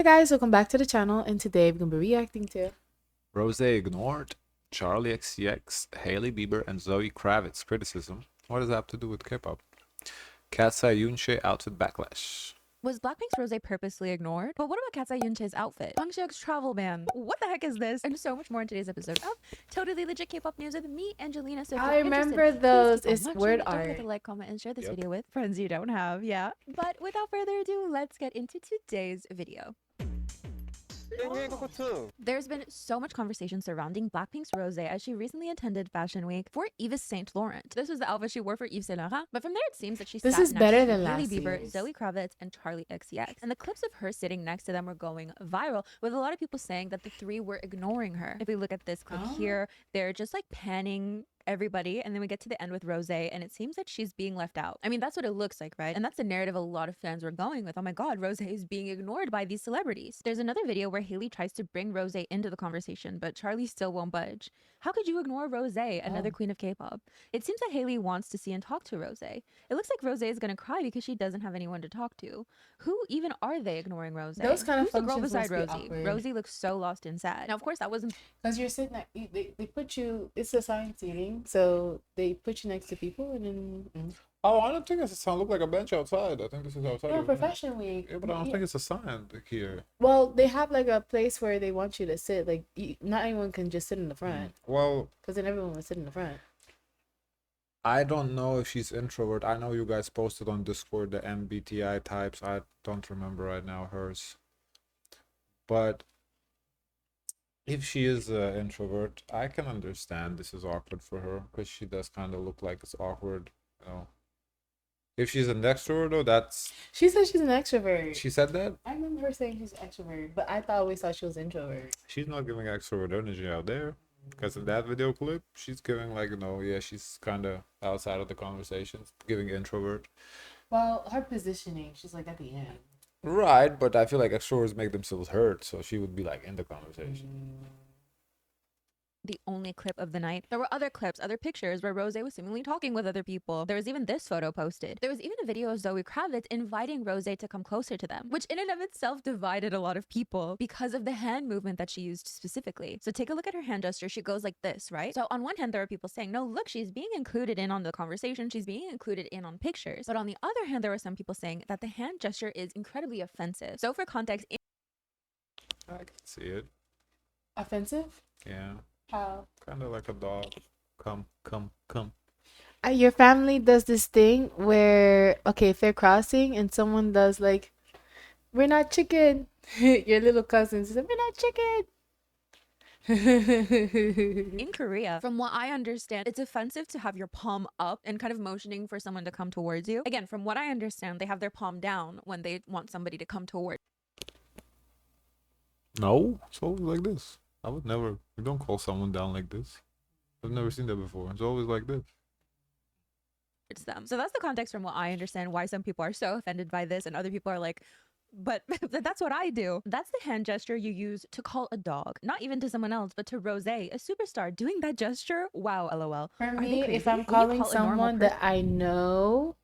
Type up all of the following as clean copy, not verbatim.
Hey guys, welcome back to the channel, and today we're gonna be reacting to Rosé Ignored, Charli XCX, Hailey Bieber, and Zoe Kravitz criticism. What does that have to do with K-pop? Katseye Yoonchae Outfit Backlash. Was Blackpink's Rosé purposely ignored? But what about Katseye Yoonchae's outfit? Bangsek's travel ban. What the heck is this? And so much more in today's episode of Totally Legit K-pop News with me, Angelina. So if I you're remember interested, those. please It's keep on word watching. Don't forget art. to like, comment, and share this Yep. video with friends you don't have. Yeah. But without further ado, let's get into today's video. There's been so much conversation surrounding Blackpink's Rosé as she recently attended Fashion Week for Yves Saint Laurent. This was the outfit she wore for Yves Saint Laurent, but from there it seems that she This sat is next better to than Hailey last Bieber, year's. Zoe Kravitz, and Charli XCX. And the clips of her sitting next to them were going viral, with a lot of people saying that the three were ignoring her. If we look at this clip here, they're just like panning everybody, and then we get to the end with Rosé, and it seems that she's being left out. I mean, that's what it looks like, right? And that's the narrative a lot of fans were going with. Oh my god, Rosé is being ignored by these celebrities. There's another video where Hailey tries to bring Rosé into the conversation, but Charli still won't budge. How could you ignore Rosé, another queen of K-pop? It seems that Hailey wants to see and talk to Rosé. It looks like Rosé is gonna cry because she doesn't have anyone to talk to. Who even are they ignoring Rosé? Those kind of Who's the girl functions beside must be Rosie? awkward. Rosie looks so lost and sad. Now, of course, that wasn't Because you're sitting they put you, it's assigned seating, so they put you next to people and then. Oh, I don't think it's a sign. Look like a bench outside. I think this is outside. No, for Fashion Week. Yeah, but I don't think it's a sign here. Well, they have like a place where they want you to sit. Like, not anyone can just sit in the front. Well, Because then everyone will sit in the front. I don't know if she's introvert. I know you guys posted on Discord the MBTI types. I don't remember right now hers. But if she is an introvert, I can understand this is awkward for her because she does kind of look like it's awkward, you know. If she's an extrovert, though, that's She said she's an extrovert. she said that I remember her saying she's extrovert, but I always thought she was introvert. she's not giving extrovert energy out there because in that video clip, she's giving like, you know, yeah, she's kind of outside of the conversations, giving introvert. Well, her positioning, she's like at the end. Right, but I feel like extroverts make themselves heard, so she would be like in the conversation. the only clip of the night. There were other clips, other pictures where Rosé was seemingly talking with other people. There was even this photo posted. There was even a video of Zoe Kravitz inviting Rosé to come closer to them, which in and of itself divided a lot of people because of the hand movement that she used specifically. So take a look at her hand gesture. She goes like this, right? So on one hand, there are people saying, no, look, she's being included in on the conversation. She's being included in on pictures. But on the other hand, there were some people saying that the hand gesture is incredibly offensive. So for context, I can see it. Offensive? Yeah, How? kind of like a dog. Come, come, come. Your family does this thing where, okay, if they're crossing and someone does like, we're not chicken. Your little cousins say, we're not chicken. in Korea, from what I understand, it's offensive to have your palm up and kind of motioning for someone to come towards you. Again, from what I understand, they have their palm down when they want somebody to come towards No, it's always like this. I would never. You don't call someone down like this. I've never seen that before. It's always like this. them. So that's the context from what I understand why some people are so offended by this and other people are like, but that's what I do. That's the hand gesture you use to call a dog, not even to someone else, but to Rosé, a superstar, doing that gesture. Wow, lol. For Are they me, crazy? if I'm When you calling call a normal someone that I know,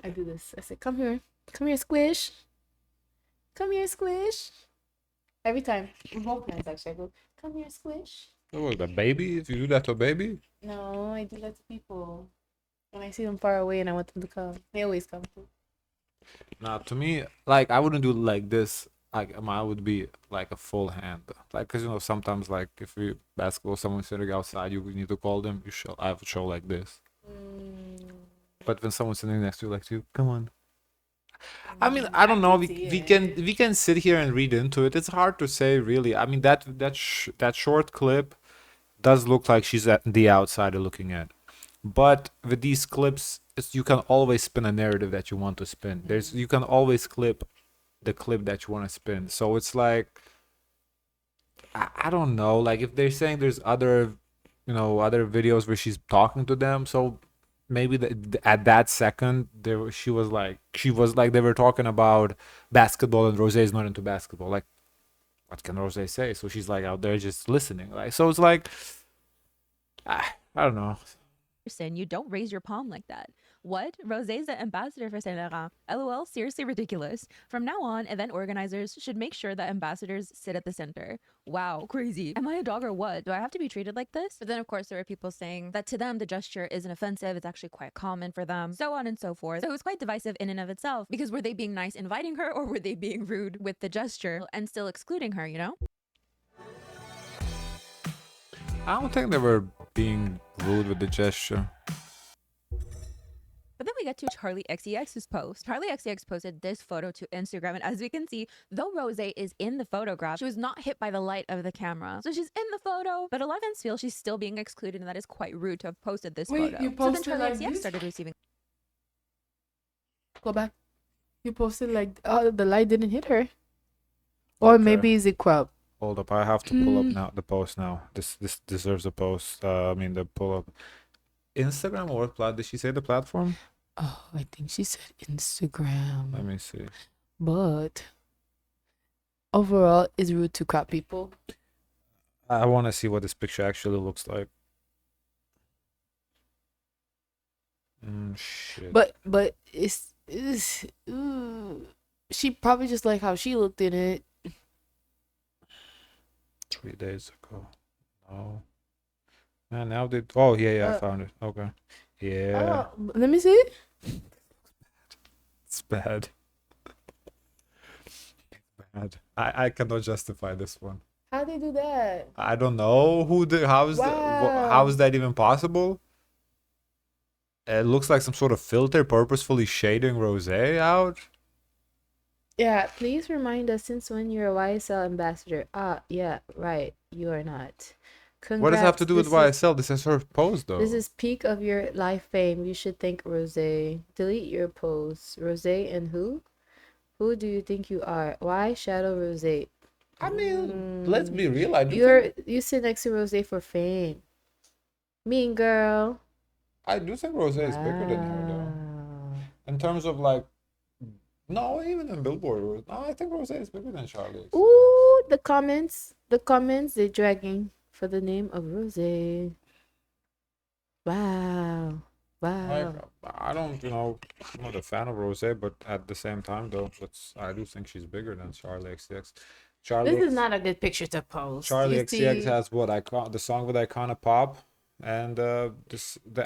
I do this. I say, come here. Come here, Squish. Come here, Squish. Every time. With both hands, actually. I go, come here, Squish. What was that, baby? If you do that to a baby? No, I do that to people. When I see them far away and I want them to come. They always come. Nah, to me, like, I wouldn't do it like this. Like, mine would be like a full hand. Like, because, you know, sometimes, like, if we basketball, someone's sitting outside, you need to call them. You show, I have a show like this. But when someone's sitting next to you, like, come on. I mean, I don't know. We can sit here and read into it. It's hard to say, really. I mean, that short clip does look like she's at the outsider looking at. But with these clips, you can always spin a narrative that you want to spin. You can always clip the clip that you want to spin. So it's like, I don't know. Like, if they're saying there's other, other videos where she's talking to them, so maybe at that second she was like they were talking about basketball and Rosé is not into basketball. Like, what can Rosé say? So she's like out there just listening. Like, so it's like, I don't know. person. You don't raise your palm like that. What? Rosé's the ambassador for Saint Laurent. LOL, seriously ridiculous. From now on, event organizers should make sure that ambassadors sit at the center. Wow, crazy. Am I a dog or what? Do I have to be treated like this? But then, of course, there were people saying that to them, the gesture isn't offensive. It's actually quite common for them, so on and so forth. So it was quite divisive in and of itself, because were they being nice inviting her, or were they being rude with the gesture and still excluding her, you know? I don't think they were being rude with the gesture. But then we get to Charli XCX's post. Charli XCX posted this photo to Instagram, and as we can see, though Rosé is in the photograph, she was not hit by the light of the camera. So she's in the photo, but a lot of fans feel she's still being excluded, and that is quite rude to have posted this Wait, photo. you posted so then Charli like XCX this? started receiving. Go back. You posted like, oh, the light didn't hit her. Or Okay. maybe is it crop? Hold up, I have to pull up now the post now. This deserves a post. I mean the pull up. Instagram or what did she say the platform? Oh, I think she said Instagram. Let me see. But overall, it's rude to crop people. I want to see what this picture actually looks like. Shit. But it's she probably just like how she looked in it. 3 days ago. No. And now they. Oh yeah, I found it. Okay. Yeah. Oh, let me see. It's bad. It's bad. I cannot justify this one. How they do that? I don't know how is how is that even possible? It looks like some sort of filter purposefully shading Rosé out. Yeah, please remind us since when you're a YSL ambassador. Ah, yeah, right. You are not. Congrats. What does it have to do with YSL? This is her post though. This is peak of your life fame. You should thank Rosé. Delete your posts. Rosé and who? Who do you think you are? Why Shadow Rosé? I mean, let's be real. You sit next to Rosé for fame. Mean girl. I do think Rosé is bigger than her though. In terms of like, no, even in Billboard. No, I think Rosé is bigger than Charli. Ooh, the comments, they're dragging for the name of Rosé. Wow. Like, I don't, I'm not a fan of Rosé, but at the same time though, I do think she's bigger than Charli XCX. This is not a good picture to post. Charli You XCX see, has the song with Icona Pop, and the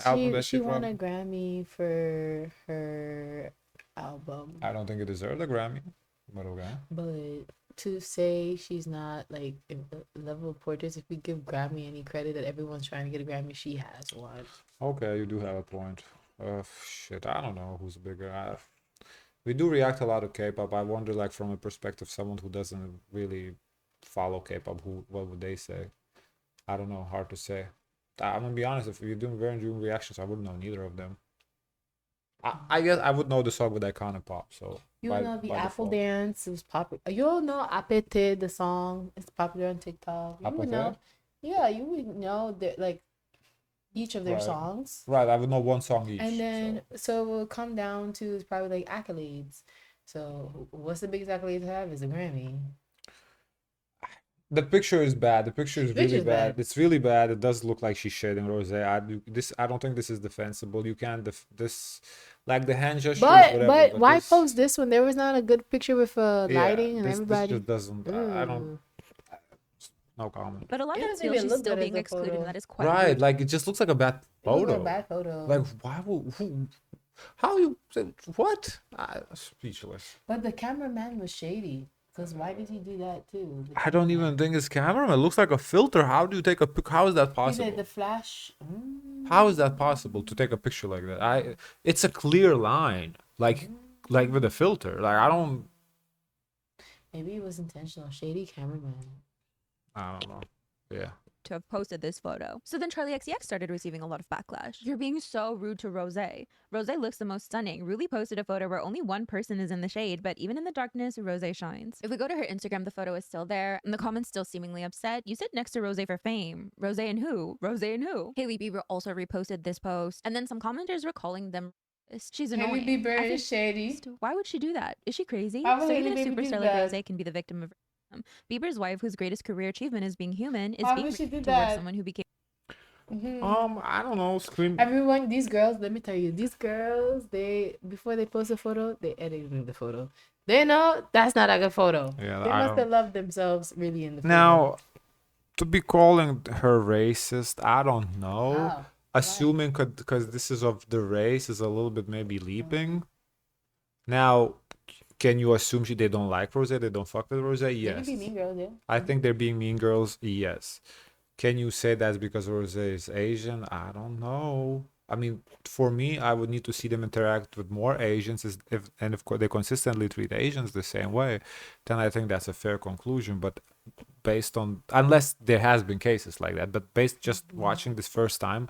album that she won dropped. a Grammy for her album. I don't think it deserved a Grammy, but okay. But to say she's not like in the level of portraits, if we give Grammy any credit that everyone's trying to get a Grammy, she has one. Okay, you do have a point. Shit, I don't know who's bigger. We do react a lot to K-pop. I wonder, like, from a perspective, someone who doesn't really follow K-pop, what would they say? I don't know. Hard to say. I'm gonna be honest. If we're doing reactions, I wouldn't know neither of them. I guess I would know the song with Icona Pop. So You know the Apple default. Dance. It was popular. You'll know Apete, the song. It's popular on TikTok. You would Apete? know. Yeah, you would know that like each of their Right. songs. Right, I would know one song each. And then so it will come down to it's probably like accolades. So what's the biggest accolade to have is a Grammy. The picture is bad. The picture is really Picture's bad. bad. It's really bad. It does look like she's shading Rosé. I don't think this is defensible. You can't this like the hand gesture. But why post this when there was not a good picture with lighting and this everybody? just doesn't. I don't. Ooh. No comment. But a lot It of doesn't feel even she's look still good as being a excluded, photo. and that is quite Right, rude. like it just looks like a bad It was photo. a bad photo. Like why would how you what? Speechless. But the cameraman was shady. Because why did he do that too? The I don't even think it's camera. It looks like a filter. How do you take a pic? How is that He possible? said the flash. How is that possible to take a picture like that? It's a clear line, like with a filter. Like I don't Maybe it was intentional. Shady cameraman. know. Yeah. To have posted this photo. So then Charli XCX started receiving a lot of backlash. You're being so rude to Rosé. Rosé looks the most stunning. Really posted a photo where only one person is in the shade, but even in the darkness, Rosé shines. If we go to her Instagram, the photo is still there, and the comments still seemingly upset. You sit next to Rosé for fame. Rosé and who? Rosé and who? Hailey Bieber also reposted this post, and then some commenters were calling them. She's annoying. Hailey Bieber I is shady. think- Why would she do that? Is she crazy? Why would So even a Hailey Bieber do superstar like that? Rosé can be the victim of racism. Bieber's wife, whose greatest career achievement is being human, is Why being would she do towards that? someone who became I don't know. Scream. Everyone, these girls, let me tell you, these girls, before they post a photo, they edited the photo. They know that's not a good photo. Yeah, They I must don't. have loved themselves really in the photo. Now, to be calling her racist, I don't know. How? Assuming because this is of the race is a little bit maybe leaping. Now, can you assume they don't like Rose? They don't fuck with Rose? They Yes. could be mean girls, yeah. I think they're being mean girls. Yes. Can you say that's because Rose is Asian? I don't know. I mean, for me, I would need to see them interact with more Asians. If they consistently treat Asians the same way, then I think that's a fair conclusion. But based on, unless there has been cases like that, but based just watching this first time,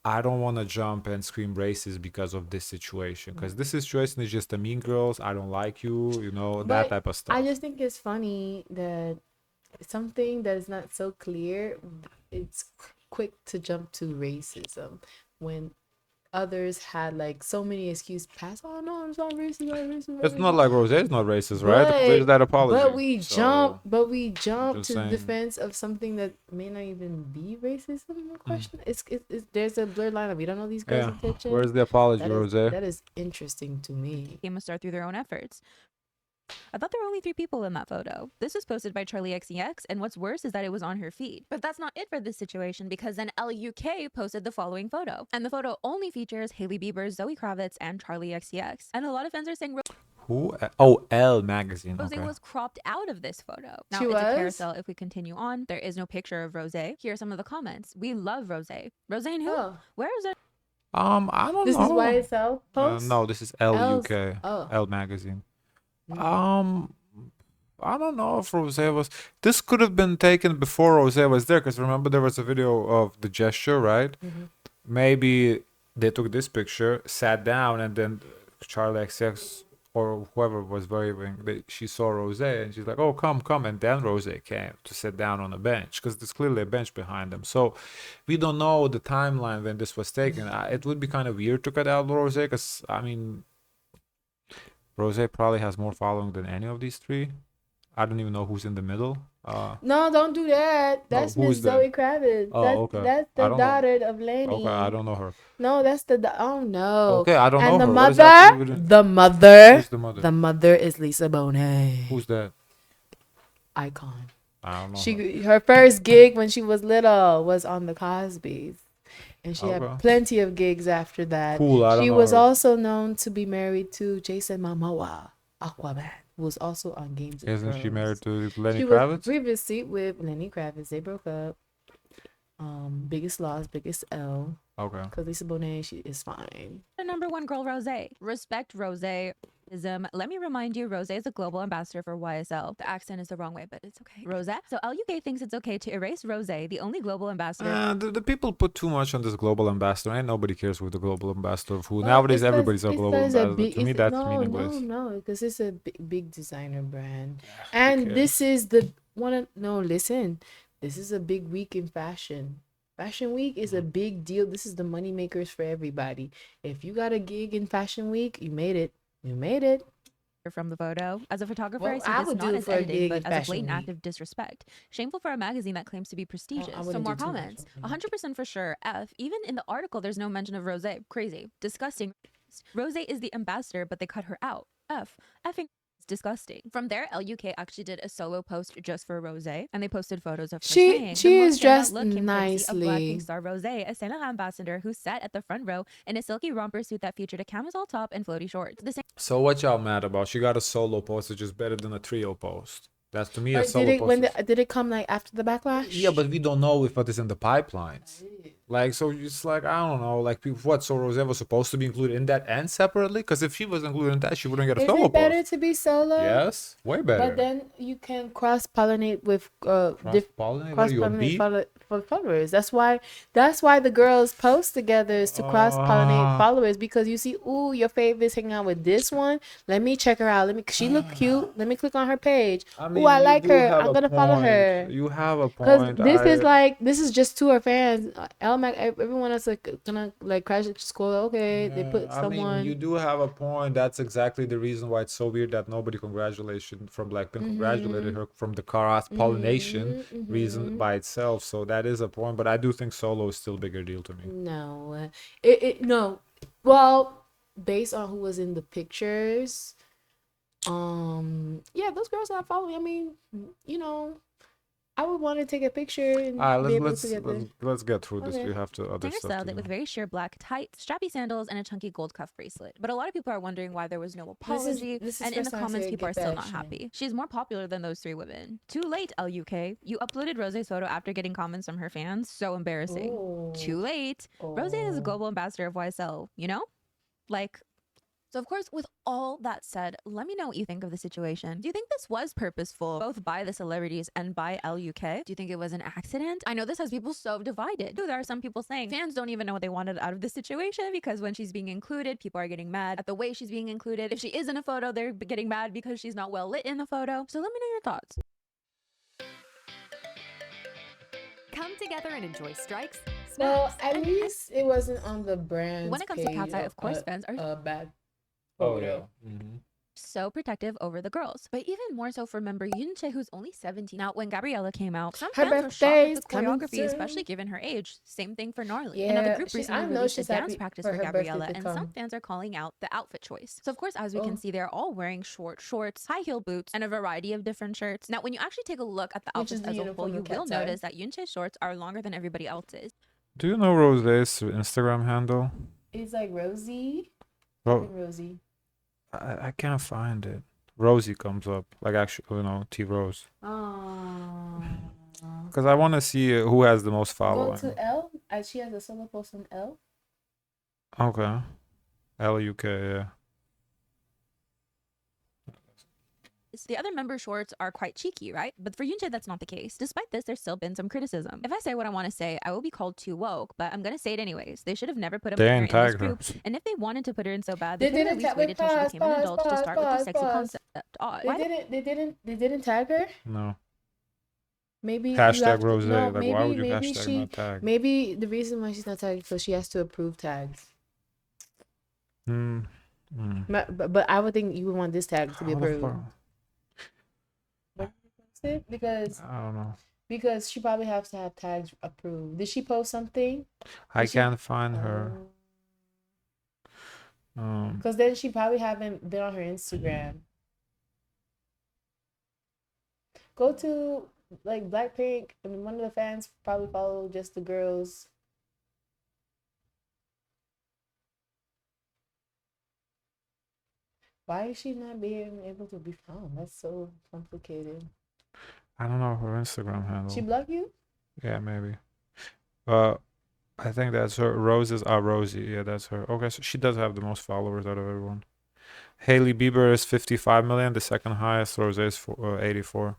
I don't want to jump and scream racist because of this situation. Because this situation is just a mean girls. I don't like you. You know, that But type of stuff. I just think it's funny that something that is not so clear, it's quick to jump to racism when others had like so many excuses past. Oh no, I'm not racist. I'm not racist. I'm not It's not racist." like Rose is not racist, right? Where's that apology? But we jump just to the saying. defense of something that may not even be racism in question. It's there's a blurred line of we don't know these girls' Yeah. intention. Where's the apology, That is, Rose? that is interesting to me. Became a star through their own efforts. I thought there were only 3 people in that photo. This was posted by Charli XCX, and what's worse is that it was on her feed. But that's not it for this situation, because then LUK posted the following photo. And the photo only features Hailey Bieber, Zoe Kravitz, and Charli XCX. And a lot of fans are saying Who? Oh, Elle magazine. Rose Okay. was cropped out of this photo. Now, She it's a was? carousel. If we continue on, there is no picture of Rose. Here are some of the comments. We love Rose. Rose and who? Oh, Where is it? I don't this know. is YSL post. No, this is LUK. Oh. Elle magazine. Mm. I don't know if Rose was. This could have been taken before Rose was there, because remember there was a video of the gesture, right? Mhm. Maybe they took this picture, sat down, and then Charli XCX or whoever was waving, she saw Rose, and she's like, "Oh, come, come," and then Rose came to sit down on a bench, because there's clearly a bench behind them. So we don't know the timeline when this was taken. It would be kind of weird to cut out Rose, because I mean, Rose probably has more following than any of these 3. I don't even know who's in the middle. No, don't do that. That's Miss who's that? Zoe Kravitz. Oh, okay. That's I the don't know. daughter of Lenny. Okay, I don't know her. No, that's oh no. Okay, I don't know And the her. What does that have to mother, do with it? the mother, Who's the mother? the mother is Lisa Bonet. Who's that? Icon. I don't know. her. Her first gig when she was little was on the Cosbys, and she Okay. had plenty of gigs after that. Cool. I don't She know was her. also known to be married to Jason Momoa, Aquaman, who was also on Games of Isn't she Thrones. married to Lenny She Kravitz? was previously with Lenny Kravitz. They broke up. Biggest loss, biggest L. Okay. Because Lisa Bonet, she is fine. The number 1 girl, Rose. Respect Rose. Let me remind you, Rose is a global ambassador for YSL. The accent is the wrong way, but it's okay. Rose. So LUK thinks it's okay to erase Rose, the only global ambassador. The people put too much on this global ambassador. Ain't nobody cares who the global ambassador of who. Well, Nowadays, it's 'cause- everybody's a it's global 'cause ambassador. To me, that's meaningless. No, because it's a big designer brand. Who And cares? this is the one. No, listen. This is a big week in fashion. Fashion Week is a big deal. This is the money makers for everybody. If you got a gig in Fashion Week, you made it. You made it. From the photo. As a photographer, Well, I see I this would not do it as for a editing, gig but in as a Fashion blatant Week. act of disrespect. Shameful for a magazine that claims to be prestigious. So wouldn't more do too much. comments. 100% for sure. F. Even in the article, there's no mention of Rose. Crazy. Disgusting. Rose is the ambassador, but they cut her out. F. Effing disgusting. From there, LUK actually did a solo post just for Rose, and they posted photos of her swaying. She The is most standout dressed look came courtesy of nicely. Blackpink star Rose, a Senegal ambassador who sat at the front row in a silky romper suit that featured a camisole top and floaty shorts. The same So what y'all mad about? She got a solo post, which is better than a trio post. That's to me Or a solo did it post. did it come like after the backlash? Yeah, but we don't know if what is in the pipelines. Like, so it's like, I don't know, like, what? So Rose was supposed to be included in that and separately? Because if she was included in that, she wouldn't get a Is solo it better post. to be solo? Yes, way better. But then you can cross pollinate with Cross-pollinate? What are you, a bee? for followers. That's why the girls post together is to cross pollinate followers, because you see, ooh, your favorite's hanging out with this one. Let me check her out. She look cute. Let me click on her page. Ooh, I you like do her. have I'm a gonna follow point. her. You have a Because point. this is just to her fans. Elle automatic. Everyone else like gonna like crash at school. Okay, they put I mean, someone. you do have a point. That's exactly the reason why it's so weird that nobody congratulated from Blackpink congratulated her from the cross pollination reason by itself. So that is a point. But I do think solo is still a bigger deal to me. No, no. Well, based on who was in the pictures, yeah, those girls that I follow. I mean, you know, I would want to take a picture and be able to get there. Let's get through this. Okay. We have to other Singer stuff styled to it with do. very sheer black tights, strappy sandals, and a chunky gold cuff bracelet. But a lot of people are wondering why there was no apology, this is and in the first time I comments, see her people are get still that not shine. happy. She's more popular than those three women. Too late, LUK. You uploaded Rosé's photo after getting comments from her fans. So embarrassing. Ooh. Too late. Rosé is a global ambassador of YSL, you know? Like, so of course, with all that said, let me know what you think of the situation. Do you think this was purposeful, both by the celebrities and by LUK? Do you think it was an accident? I know this has people so divided. There are some people saying fans don't even know what they wanted out of this situation because when she's being included, people are getting mad at the way she's being included. If she is in a photo, they're getting mad because she's not well lit in the photo. So let me know your thoughts. Come together and enjoy strikes, Well, snaps, at least it wasn't on the brand. When it comes to Katseye, of course, fans are a bad Oh photo. yeah. so protective over the girls, but even more so for member Yoonchae, who's only 17. Now, when Gabriella came out, some Her fans were shocked birthday's at the coming choreography, soon. especially given her age. Same thing for Gnarly. And now the Yeah, group I recently know released a she's dance happy practice for for her birthday Gabriella, to and come. some fans are calling out the outfit choice. So, of course, as we Oh. can see, they're all wearing short shorts, high heel boots, and a variety of different shirts. Now, when you actually take a look at the Which is outfits the as a whole, uniform you of will Katseye. notice that Yoonchae's shorts are longer than everybody else's. Do you know Rosé's Instagram handle? It's like Rosie. Oh, Rosie. I can't find it. Rosie comes up, like actually, T Rose. Oh. Because I want to see who has the most Go following. to L. She has a solo post on L. Okay. LUK, yeah. The other member shorts are quite cheeky, right? But for Yoonchae, that's not the case. Despite this, there's still been some criticism. If I say what I want to say, I will be called too woke, but I'm gonna say it anyways. They should have never put a They minor in ain't this tagged her. group. And if they wanted to put her in so bad, They they could have at didn't least tag- waited till she pause, became an pause, adult to pause, start with the pause, sexy pause. concept. Odd. They Why didn't tag her. No. Maybe you Hashtag have to- Rosé. no, Like, maybe why would you maybe hashtag she not tag? maybe the reason why she's not tagged because she has to approve tags. But I would think you would want this tag to be How the approved. fuck? Because I don't know. because she probably has to have tags approved. Did she post something? I Did she- can't find her. Because then she probably haven't been on her Instagram. Go to like Blackpink, and one of the fans probably follow just the girls. Why is she not being able to be found? That's so complicated. I don't know her Instagram handle. She blocked you? Yeah, maybe. I think that's her. Roses are Rosie. Yeah, that's her. Okay, so she does have the most followers out of everyone. Hailey Bieber is 55 million. The second highest. Rosé is 84.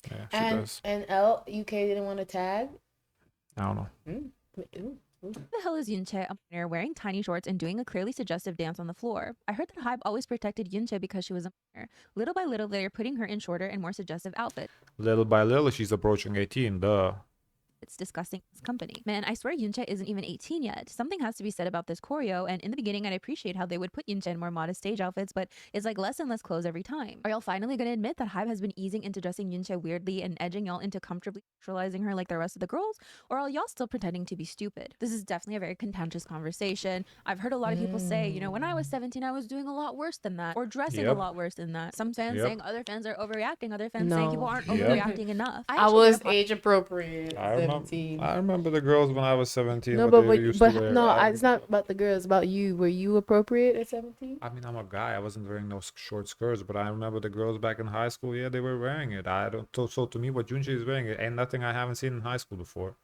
Yeah, she does. And LUK didn't want to tag. I don't know. Who the hell is Yoonchae, a minor, wearing tiny shorts and doing a clearly suggestive dance on the floor? I heard that Hybe always protected Yoonchae because she was a minor. Little by little, they're putting her in shorter and more suggestive outfits. Little by little, she's approaching 18. Duh. It's disgusting his company. Man, I swear Yoonchae isn't even 18 yet. Something has to be said about this choreo, and in the beginning I'd appreciate how they would put Yoonchae in more modest stage outfits, but it's like less and less clothes every time. Are y'all finally gonna admit that Hybe has been easing into dressing Yoonchae weirdly and edging y'all into comfortably sexualizing her like the rest of the girls? Or are y'all still pretending to be stupid? This is definitely a very contentious conversation. I've heard a lot of people say, when I was 17 I was doing a lot worse than that, or dressing a Yep. lot worse than that. Some fans Yep. saying other fans are overreacting, other fans saying people aren't Yep. overreacting enough. I actually was hear a age appropriate. I 17. remember the girls when I was 17. No, what but they used but to wear. no, it's not about the girls. It's about you. Were you appropriate at 17? I mean, I'm a guy. I wasn't wearing no short skirts, but I remember the girls back in high school. Yeah, they were wearing it. I don't. So to me, what Yoonchae is wearing, it ain't nothing I haven't seen in high school before.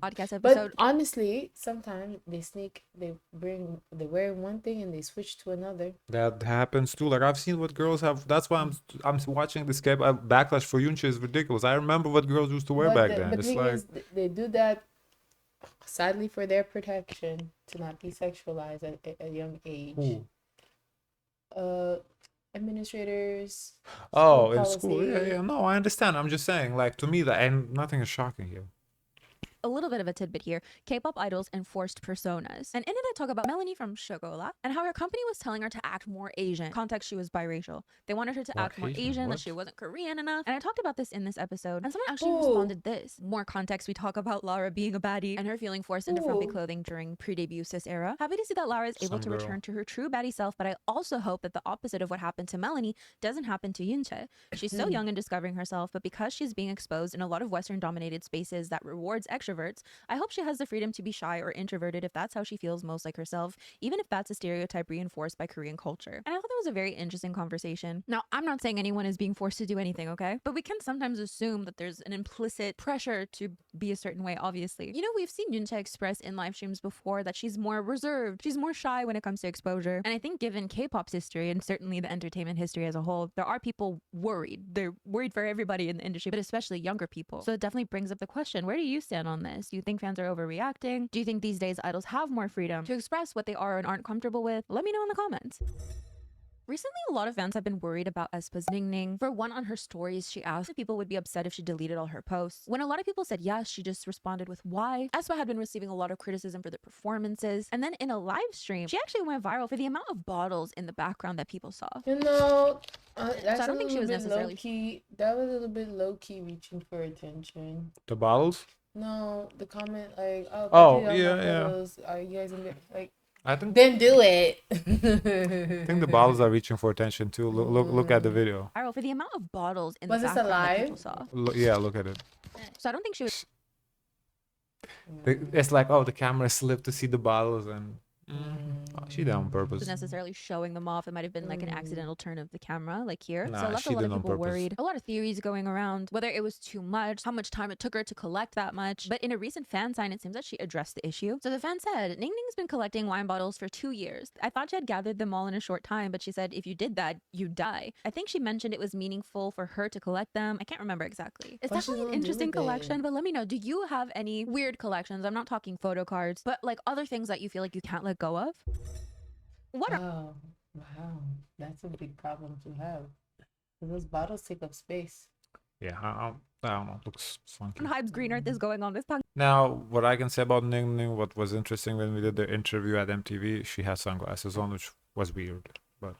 podcast But episode. honestly, sometimes they wear one thing and they switch to another. That happens too. Like I've seen what girls have. That's why I'm watching this backlash for Yoonchae is ridiculous. I remember what girls used to wear back then. But It's the thing like is, they do that sadly for their protection to not be sexualized at a young age. Who? Administrators. Oh, in policy. school. Yeah. No, I understand. I'm just saying. Like to me, that and nothing is shocking here. a little bit of a tidbit here, K-pop idols enforced personas. And in it I talk about Melanie from Chocolat and how her company was telling her to act more Asian. Context, she was biracial. They wanted her to act more Asian, that she wasn't Korean enough. And I talked about this in this episode. And someone actually responded this. More context, we talk about Lara being a baddie and her feeling forced into frumpy clothing during pre-debut cis era. Happy to see that Lara is able to return to her true baddie self, but I also hope that the opposite of what happened to Melanie doesn't happen to Yoonchae. She's so young and discovering herself, but because she's being exposed in a lot of Western-dominated spaces that rewards extroverts, I hope she has the freedom to be shy or introverted if that's how she feels most like herself, even if that's a stereotype reinforced by Korean culture. And I thought that was a very interesting conversation. Now, I'm not saying anyone is being forced to do anything, okay? But we can sometimes assume that there's an implicit pressure to be a certain way, obviously. You know, we've seen Yoonchae express in live streams before that she's more reserved, she's more shy when it comes to exposure. And I think given K-pop's history and certainly the entertainment history as a whole, there are people worried. They're worried for everybody in the industry, but especially younger people. So it definitely brings up the question, where do you stand on this? Do you think fans are overreacting? Do you think these days idols have more freedom to express what they are and aren't comfortable with? Let me know in the comments. Recently, a lot of fans have been worried about aespa's Ning. For one, on her stories, she asked if people would be upset if she deleted all her posts. When a lot of people said yes, she just responded with why. aespa had been receiving a lot of criticism for the performances. And then in a live stream, she actually went viral for the amount of bottles in the background that people saw. You know, that's So I don't think she was necessarily low-key. That was a little bit low-key reaching for attention. The bottles? No, the comment like, Oh, yeah, yeah. photos. Are you guys gonna be like? I think Then do it. I think the bottles are reaching for attention too. Look at the video. Viral for the amount of bottles in Was the this background that alive? people saw. Yeah, look at it. So I don't think she was It's like, oh, the camera slipped to see the bottles, and she did it on purpose. necessarily showing them off. It might have been like an accidental turn of the camera, like here. Nah, so it left she a lot did of it on people purpose. worried. A lot of theories going around, whether it was too much, how much time it took her to collect that much. But in a recent fan sign, it seems that she addressed the issue. So the fan said, Ning Ning's been collecting wine bottles for 2 years. I thought she had gathered them all in a short time, but she said, if you did that, you'd die. I think she mentioned it was meaningful for her to collect them. I can't remember exactly. It's What's she definitely an gonna do interesting with it? collection, but let me know, do you have any weird collections? I'm not talking photo cards, but like other things that you feel like you can't let go of? What are Wow, that's a big problem to have. 'Cause those bottles take up space. Yeah, I don't know. Looks funky. Hype's Green Earth is going on this podcast? Now, what I can say about Ning Ning, what was interesting when we did the interview at MTV, she had sunglasses on, which was weird. But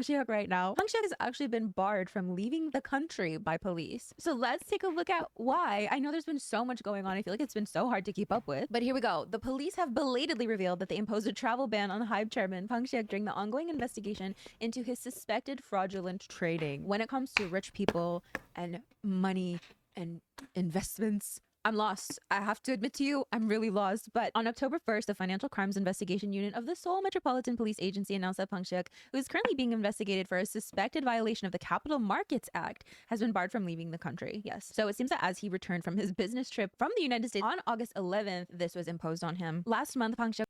Hyuk right now. Hyuk has actually been barred from leaving the country by police. So let's take a look at why. I know there's been so much going on. I feel like it's been so hard to keep up with. But here we go. The police have belatedly revealed that they imposed a travel ban on Hype chairman Hyuk during the ongoing investigation into his suspected fraudulent trading. When it comes to rich people and money and investments, I'm lost. I have to admit to you, I'm really lost. But on October 1st, the Financial Crimes Investigation Unit of the Seoul Metropolitan Police Agency announced that Hyuk, who is currently being investigated for a suspected violation of the Capital Markets Act, has been barred from leaving the country. Yes. So it seems that as he returned from his business trip from the United States on August 11th, this was imposed on him. Last month, Hyuk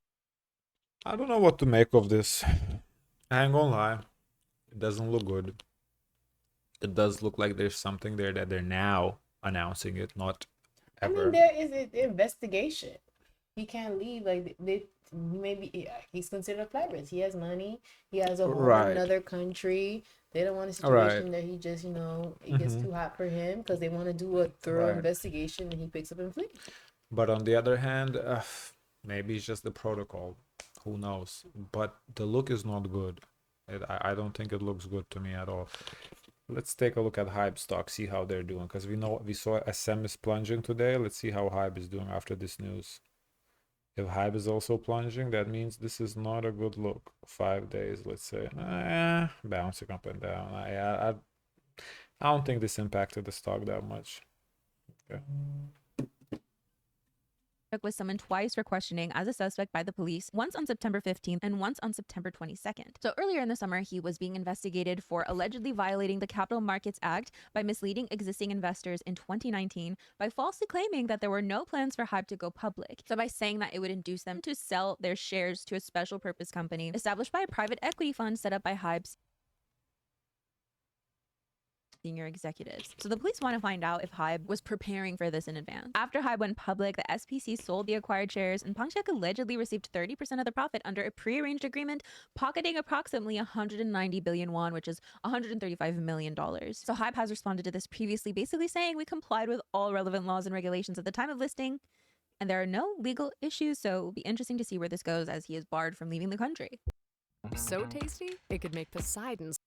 I don't know what to make of this. I ain't gonna lie. It doesn't look good. It does look like there's something there that they're now announcing it, not I ever. mean, there is an investigation. He can't leave. Like maybe he's considered a flight. He has money. He has a home Right. in another country. They don't want a Right. situation that he just, it gets too hot for him because they want to do a thorough Right. investigation and he picks up and flees. But on the other hand, maybe it's just the protocol. Who knows? But the look is not good. I don't think it looks good to me at all. Let's take a look at Hype stock, see how they're doing, because we saw SM is plunging today. Let's see how Hype is doing after this news. If Hype is also plunging, that means this is not a good look. 5 days, let's say. Bouncing up and down. I don't think this impacted the stock that much. Okay. was summoned twice for questioning as a suspect by the police, once on September 15th and once on September 22nd. So earlier in the summer, he was being investigated for allegedly violating the Capital Markets Act by misleading existing investors in 2019 by falsely claiming that there were no plans for Hype to go public. So by saying that it would induce them to sell their shares to a special purpose company established by a private equity fund set up by Hype's senior executives. So the police want to find out if Hybe was preparing for this in advance. After Hybe went public, the SPC sold the acquired shares, and Pangshek allegedly received 30% of the profit under a pre-arranged agreement, pocketing approximately 190 billion won, which is $135 million. So Hybe has responded to this previously, basically saying we complied with all relevant laws and regulations at the time of listing, and there are no legal issues, so it'll be interesting to see where this goes as he is barred from leaving the country. So tasty, it could make Poseidon's.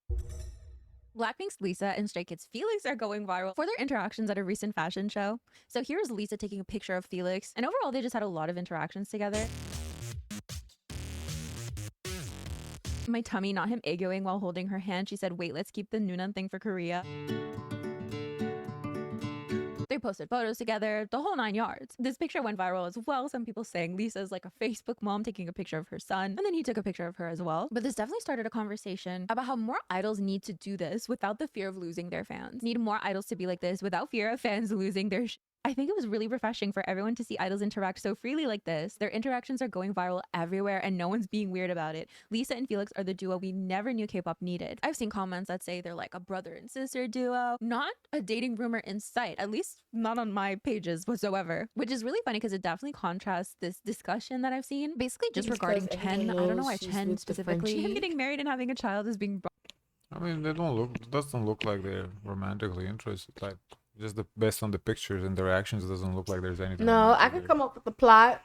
Blackpink's Lisa and Stray Kids Felix are going viral for their interactions at a recent fashion show. So here's Lisa taking a picture of Felix, and overall they just had a lot of interactions together. My tummy, not him egoing while holding her hand. She said, wait, let's keep the Noonan thing for Korea. They posted photos together, the whole 9 yards. This picture went viral as well. Some people saying Lisa's like a Facebook mom taking a picture of her son, and then he took a picture of her as well. But this definitely started a conversation about how more idols need to do this without the fear of losing their fans. Need more idols to be like this without fear of fans losing their I think it was really refreshing for everyone to see idols interact so freely like this. Their interactions are going viral everywhere and no one's being weird about it. Lisa and Felix are the duo we never knew K-pop needed. I've seen comments that say they're like a brother and sister duo, not a dating rumor in sight, at least not on my pages whatsoever, which is really funny because it definitely contrasts this discussion that I've seen. Basically just regarding Chen. I don't know why Chen specifically. Him getting married and having a child is being brought. I mean, they don't look. It doesn't look like they're romantically interested. Like, just based on the pictures and the reactions, it doesn't look like there's anything. No, I could come up with the plot.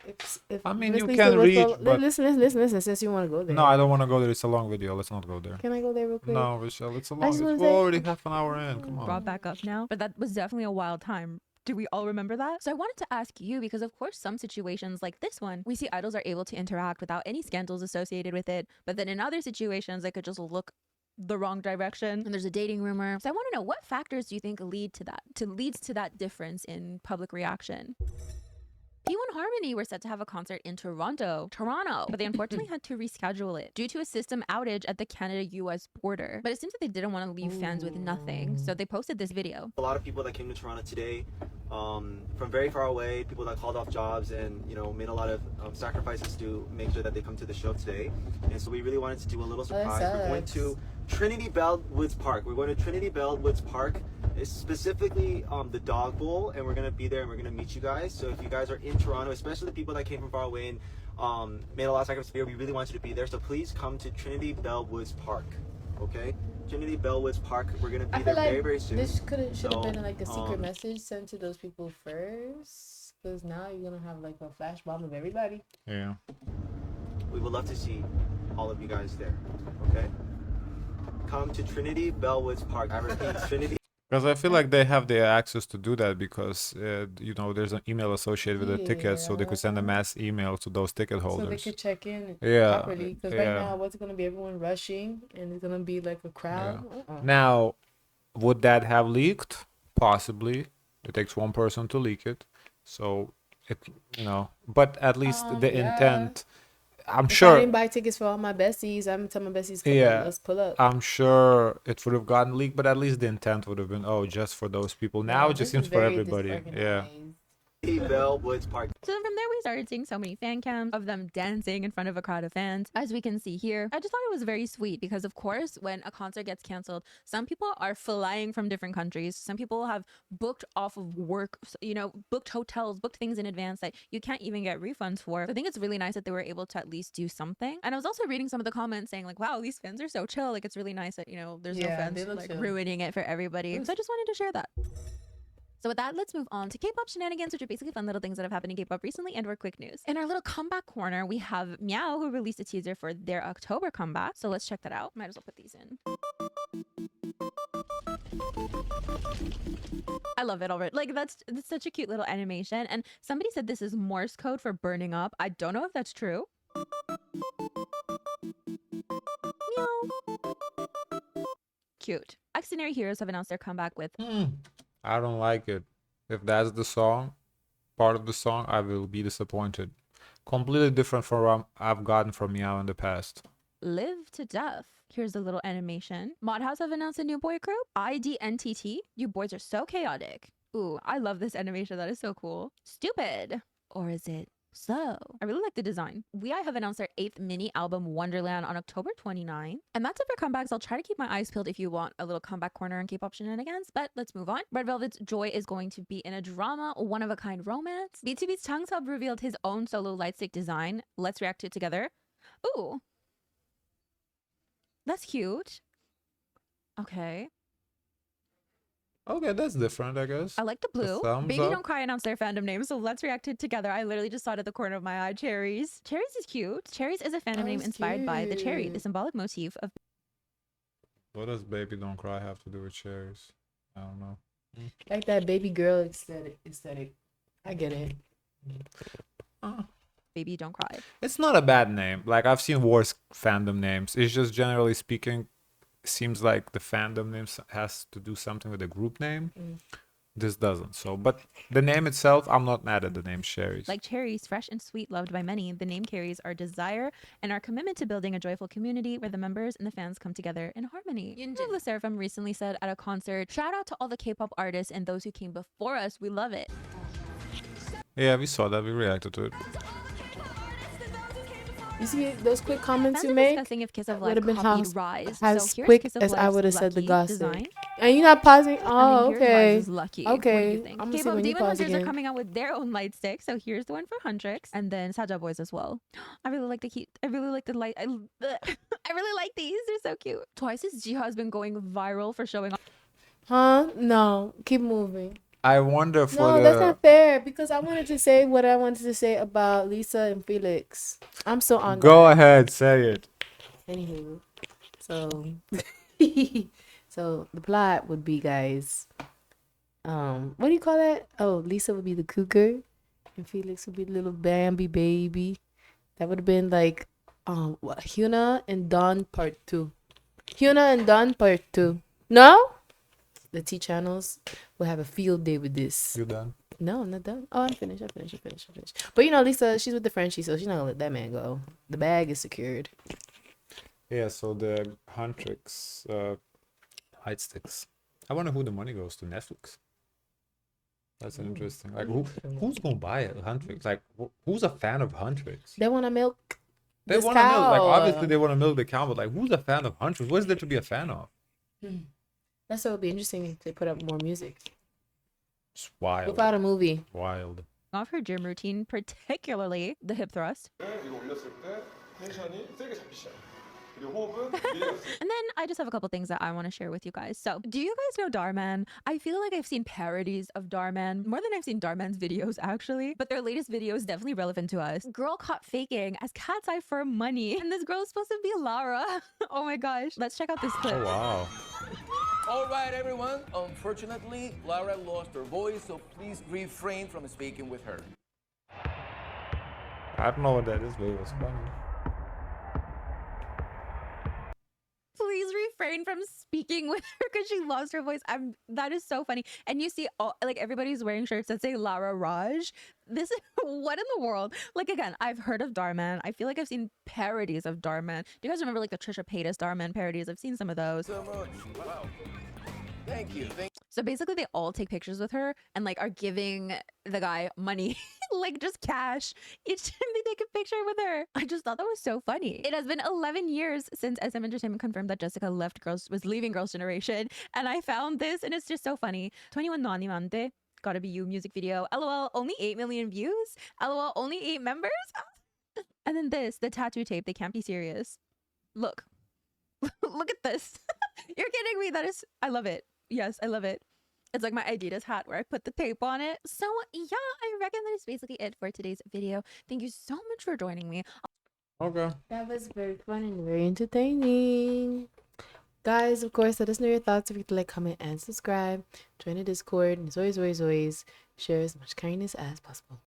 If I mean, Miss you Lisa can was read, but listen. Since you want to go there, no, I don't want to go there. It's a long video. Let's not go there. Can I go there real quick? No, Michelle, it's a I long. just We're wanna say- already half an hour in. Come on. Brought back up now, but that was definitely a wild time. Do we all remember that? So I wanted to ask you, because of course some situations like this one, we see idols are able to interact without any scandals associated with it, but then in other situations they could just look the wrong direction and there's a dating rumor. So I want to know, what factors do you think leads to that difference in public reaction? P1 Harmony were set to have a concert in Toronto, but they unfortunately had to reschedule it due to a system outage at the Canada-US border. But it seems that they didn't want to leave fans with nothing, so they posted this video. A lot of people that came to Toronto today, from very far away, people that called off jobs and made a lot of sacrifices to make sure that they come to the show today. And so we really wanted to do a little surprise. We're going to Trinity Bellwoods Park. We're going to Trinity Bellwoods Park. It's specifically the Dog Bowl, and we're gonna be there and we're gonna meet you guys. So if you guys are in Toronto, especially the people that came from far away and made a lot of sacrifices here, we really want you to be there. So please come to Trinity Bellwoods Park. Okay, Trinity Bellwoods Park. We're gonna be there very, very soon. This should have been like a secret message sent to those people first, because now you're gonna have like a flash bomb of everybody. Yeah. We would love to see all of you guys there. Okay, come to Trinity Bellwoods Park. I repeat, Trinity. Because I feel like they have the access to do that because, there's an email associated with the tickets, so they could send a mass email to those ticket holders. So they could check in Yeah, properly. Because yeah. right now, what's going to be everyone rushing and it's going to be like a crowd. Yeah. Now, would that have leaked? Possibly. It takes one person to leak it. So, but at least the yeah. intent... I'm If sure. I didn't buy tickets for all my besties, I'm telling my besties, come on, let's pull up. I'm sure it would have gotten leaked, but at least the intent would have been, just for those people. Now it just seems for everybody. Yeah. Bellwoods Park. So then from there, we started seeing so many fan cams of them dancing in front of a crowd of fans. As we can see here, I just thought it was very sweet because, of course, when a concert gets canceled, some people are flying from different countries. Some people have booked off of work, booked hotels, booked things in advance that you can't even get refunds for. So I think it's really nice that they were able to at least do something. And I was also reading some of the comments saying like, wow, these fans are so chill. Like, it's really nice that, there's no fans like ruining it for everybody. So I just wanted to share that. So with that, let's move on to K-pop shenanigans, which are basically fun little things that have happened in K-pop recently and/or quick news. In our little comeback corner, we have Meow, who released a teaser for their October comeback. So let's check that out. Might as well put these in. I love it already. Like, that's such a cute little animation. And somebody said this is Morse code for burning up. I don't know if that's true. Meow. Cute. Extraordinary Heroes have announced their comeback with... I don't like it. If that's the song, part of the song, I will be disappointed. Completely different from what I've gotten from Meow in the past. Live to Death. Here's a little animation. Mod House have announced a new boy group, IDNTT. You boys are so chaotic. Ooh, I love this animation. That is so cool. Stupid. Or is it So I really like the design. I have announced their 8th mini album Wonderland on October 29. And that's it for comebacks. I'll try to keep my eyes peeled if you want a little comeback corner and K-pop shenanigans, but let's move on. Red Velvet's Joy is going to be in a drama, one-of-a-kind romance. BTOB's Chang Sub revealed his own solo lightstick design. Let's react to it together. Ooh. That's cute. Okay. Okay, that's different, I guess. I like the blue. thumbs Baby up. Don't Cry announced their fandom name, so let's react to it together. I literally just saw it at the corner of my eye. Cherries. Cherries is cute. Cherries is a fandom Oh, name it's inspired by the cherry, the cute. symbolic motif of What does Baby Don't Cry have to do with cherries? I don't know. Like that baby girl aesthetic. I get it. Baby Don't Cry. It's not a bad name. Like, I've seen worse fandom names. It's just, generally speaking, seems like the fandom name has to do something with the group name. This doesn't. So, but the name itself, I'm not mad at the name Cherries. Like cherries, fresh and sweet, loved by many, the name carries our desire and our commitment to building a joyful community where the members and the fans come together in harmony. Yunjin the Seraphim recently said at a concert, "Shout out to all the K-pop artists and those who came before us. We love it." Yeah, we saw that. We reacted to it. You see those quick comments Fans you are make? discussing if Kiss of Would Life have been copied Rise. as So here's quick Kiss of as I Life's would have said the Lucky gossip. design. And you're not pausing? And Oh, then here's okay. Rise's Lucky. What do Okay. you think? I'm gonna see K-pop when you Demon pause Hunters are again. coming out with their own light stick. So here's the one for Huntrix, and then Saja Boys as well. I really like I really like the light. I really like these. They're so cute. Twice's Jiha has been going viral for showing off. Huh? No. Keep moving. I wonder for No, the. that's not fair because I wanted to say what I wanted to say about Lisa and Felix. I'm so on Go ahead, say it. Anywho, so so the plot would be, guys, what do you call that? Oh, Lisa would be the cougar and Felix would be the little Bambi baby. That would have been like what, Hyuna and Dawn part 2. Hyuna and Dawn part 2. No? The T channels will have a field day with this. You done? No, I'm not done. Oh, I'm finished. But you know, Lisa, she's with the Frenchie, so she's not gonna let that man go. The bag is secured. Yeah, so the Huntrix light sticks. I wonder who the money goes to. Netflix. That's interesting. Like, who's gonna buy a Huntrix? Like, who's a fan of Huntrix? They want to milk. They this want to milk. Like, cow. obviously they want to milk the cow, but like, who's a fan of Huntrix? What is there to be a fan of? That's what would be interesting if they put up more music. It's wild. Without a movie. Wild. Off her gym routine, particularly the hip thrust. 위로 올렸을 때 텐션이 세게 잡기 시작. 그리고 호흡은 미래가 And then I just have a couple things that I want to share with you guys. So, do you guys know Darman? I feel like I've seen parodies of Darman more than I've seen Darman's videos, actually. But their latest video is definitely relevant to us. Girl caught faking as Katseye for money. And this girl is supposed to be Lara. Oh my gosh. Let's check out this clip. Oh wow. All right, everyone. Unfortunately, Lara lost her voice, so please refrain from speaking with her. I don't know what that is, but it was funny. Please refrain from speaking with her because she lost her voice. That is so funny. And you see all, like, everybody's wearing shirts that say Lara Raj. This is what in the world? Like, again, I've heard of Darman. I feel like I've seen parodies of Darman. Do you guys remember like the Trisha Paytas Darman parodies? I've seen some of those. So much. Wow. Thank you. So basically they all take pictures with her and like are giving the guy money, like just cash each time they take a picture with her. I just thought that was so funny. It has been 11 years since SM Entertainment confirmed that Jessica was leaving Girls' Generation. And I found this and it's just so funny. 21 No Animante, Gotta Be You music video. LOL, only 8 million views. LOL, only 8 members. And then this, the tattoo tape, they can't be serious. Look, look at this. You're kidding me. I love it. Yes, I love it. It's like my Adidas hat where I put the tape on it. So yeah, I reckon that is basically it for today's video. Thank you so much for joining me. Okay. That was very fun and very entertaining. Guys, of course, let us know your thoughts. If you could like, comment, and subscribe. Join the Discord. And as always, share as much kindness as possible.